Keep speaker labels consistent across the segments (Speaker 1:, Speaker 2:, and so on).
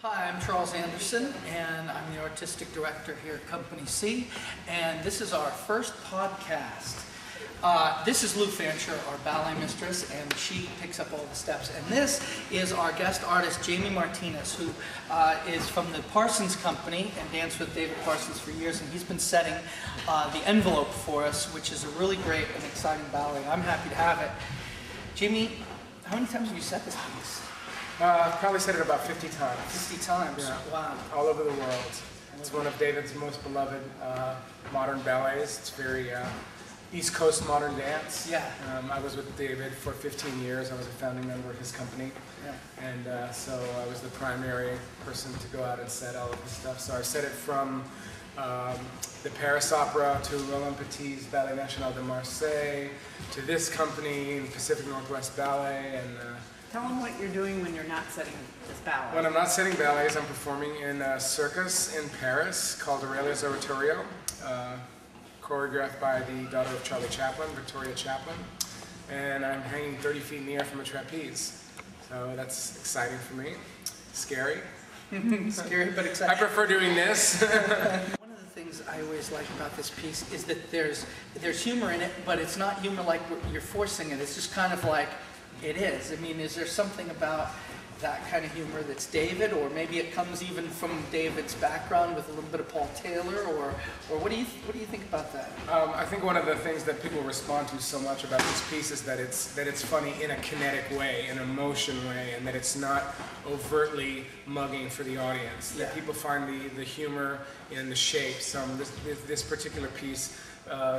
Speaker 1: Hi, I'm Charles Anderson, and I'm the artistic director here at Company C, and this is our first podcast. This is Lou Fancher, our ballet mistress, and she picks up all the steps. And this is our guest artist, Jamie Martinez, who is from the Parsons Company and danced with David Parson for years, and he's been setting the envelope for us, which is a really great and exciting ballet. I'm happy to have it. Jamie, how many times have you set this piece?
Speaker 2: Probably said it about 50 times.
Speaker 1: 50 times?
Speaker 2: Yeah.
Speaker 1: Wow.
Speaker 2: All over the world. It's one of David's most beloved modern ballets. It's very East Coast modern dance.
Speaker 1: Yeah.
Speaker 2: I was with David for 15 years. I was a founding member of his company.
Speaker 1: Yeah.
Speaker 2: And so I was the primary person to go out and set all of his stuff. So I set it from the Paris Opera to Roland Petit's Ballet National de Marseille to this company, the Pacific Northwest Ballet, and
Speaker 3: tell them what you're doing when you're not setting this ballet.
Speaker 2: when I'm not setting ballets, I'm performing in a circus in Paris called Aurelia's Oratorio, choreographed by the daughter of Charlie Chaplin, Victoria Chaplin, and I'm hanging 30 feet in the air from a trapeze. So that's exciting for me. Scary.
Speaker 1: Scary, but exciting.
Speaker 2: I prefer doing this.
Speaker 1: One of the things I always like about this piece is that there's humor in it, but it's not humor like you're forcing it. It's just kind of like it is. I mean, is there something about that kind of humor that's David, or maybe it comes even from David's background with a little bit of Paul Taylor, or what do you think about that?
Speaker 2: I think one of the things that people respond to so much about this piece is that it's funny in a kinetic way, in a motion way, and that it's not overtly mugging for the audience. That
Speaker 1: Yeah.
Speaker 2: people find the humor in the shapes. This particular piece,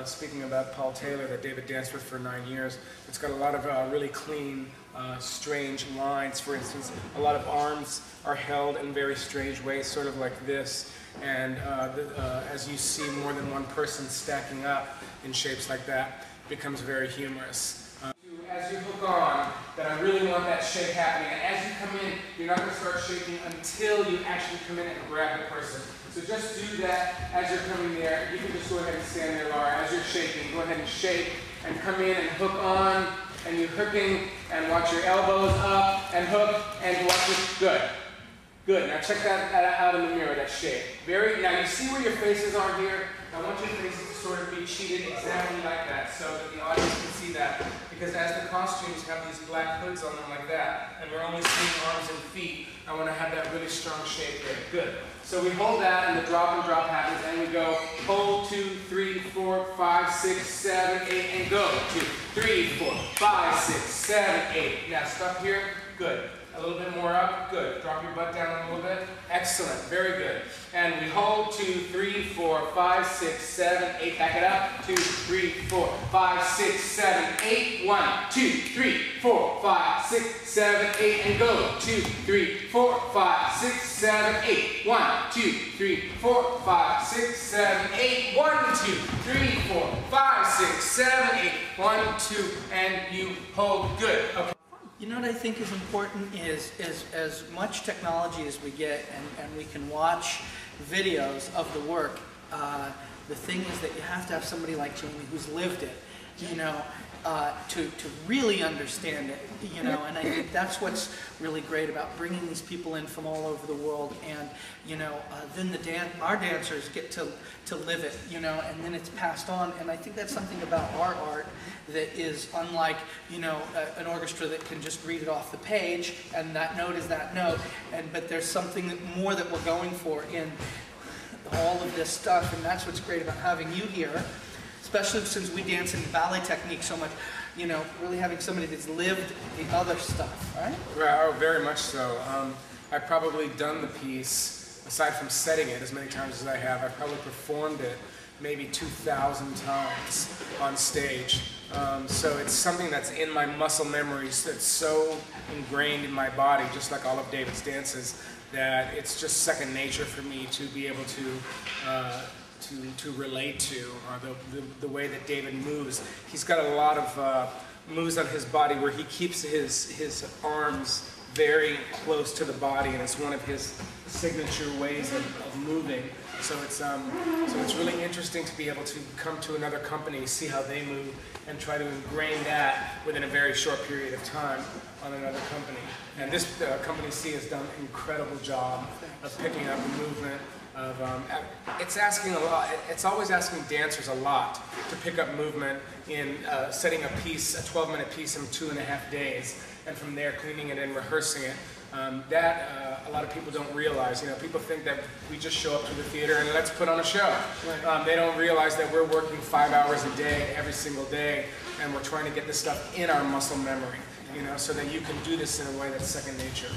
Speaker 2: speaking about Paul Taylor that David danced with for 9 years, it's got a lot of really clean, strange lines. For instance, a lot of arms are held in very strange ways, sort of like this. And as you see more than one person stacking up in shapes like that, it becomes very humorous. As you hook on, that I really want that shake happening. And as you come in, you're not going to start shaking until you actually come in and grab the person. So just do that as you're coming there. You can just go ahead and stand there, Laura. As you're shaking, go ahead and shake and come in and hook on. And you're hooking and watch your elbows up and hook and watch it. Good. Good. Now check that out in the mirror, that shake. Now you see where your faces are here? I want your faces to sort of be cheated exactly like that so that the audience can see that. Because as the costumes have these black hoods on them like that, and we're only seeing arms and feet, I want to have that really strong shape there. Good. So we hold that and the drop and drop happens and we go hold 2, 3, 4, 5, 6, 7, 8 and go 2, 3, 4, 5, 6, 7, 8. Now stop here. Good. A little bit more up. Good. Drop your butt down a little bit. Excellent. Very good. And we hold 2, 3, 4, 5, 6, 7, 8. Back it up. 2, 3, 4, 5, 6, 7, 8. 1, 2, 3, 4, 5, 6, 7, 8. And go. 2, 3, 4, 5, 6, 7, 8. 1, 2, 3, 4, 5, 6, 7, 8. 1, 2, 3, 4, 5, 6, 7, 8. 1, 2, and you hold. Good. Okay.
Speaker 1: You know what I think is important is as much technology as we get and we can watch videos of the work, the thing is that you have to have somebody like Jamie who's lived it, you know, to really understand it, you know, and I think that's what's really great about bringing these people in from all over the world, and, you know, then our dancers get to live it, you know, and then it's passed on, and I think that's something about our art that is unlike, you know, an orchestra that can just read it off the page, and that note is that note, but there's something more that we're going for in all of this stuff, and that's what's great about having you here, especially since we dance in ballet technique so much, you know, really having somebody that's lived the other stuff, right?
Speaker 2: Oh, very much so. I've probably done the piece, aside from setting it as many times as I have, I've probably performed it maybe 2,000 times on stage. So it's something that's in my muscle memories, that's so ingrained in my body, just like all of David's dances, that it's just second nature for me to be able to relate to the way that David moves. He's got a lot of moves on his body where he keeps his arms very close to the body, and it's one of his signature ways of moving. So it's really interesting to be able to come to another company, see how they move, and try to ingrain that within a very short period of time on another company. And this company C has done an incredible job of picking up the movement. It's asking a lot. It's always asking dancers a lot to pick up movement in setting a piece, a 12-minute piece, in 2.5 days, and from there cleaning it and rehearsing it. A lot of people don't realize. You know, people think that we just show up to the theater and let's put on a show. Right. They don't realize that we're working 5 hours a day, every single day, and we're trying to get this stuff in our muscle memory. You know, so that you can do this in a way that's second nature.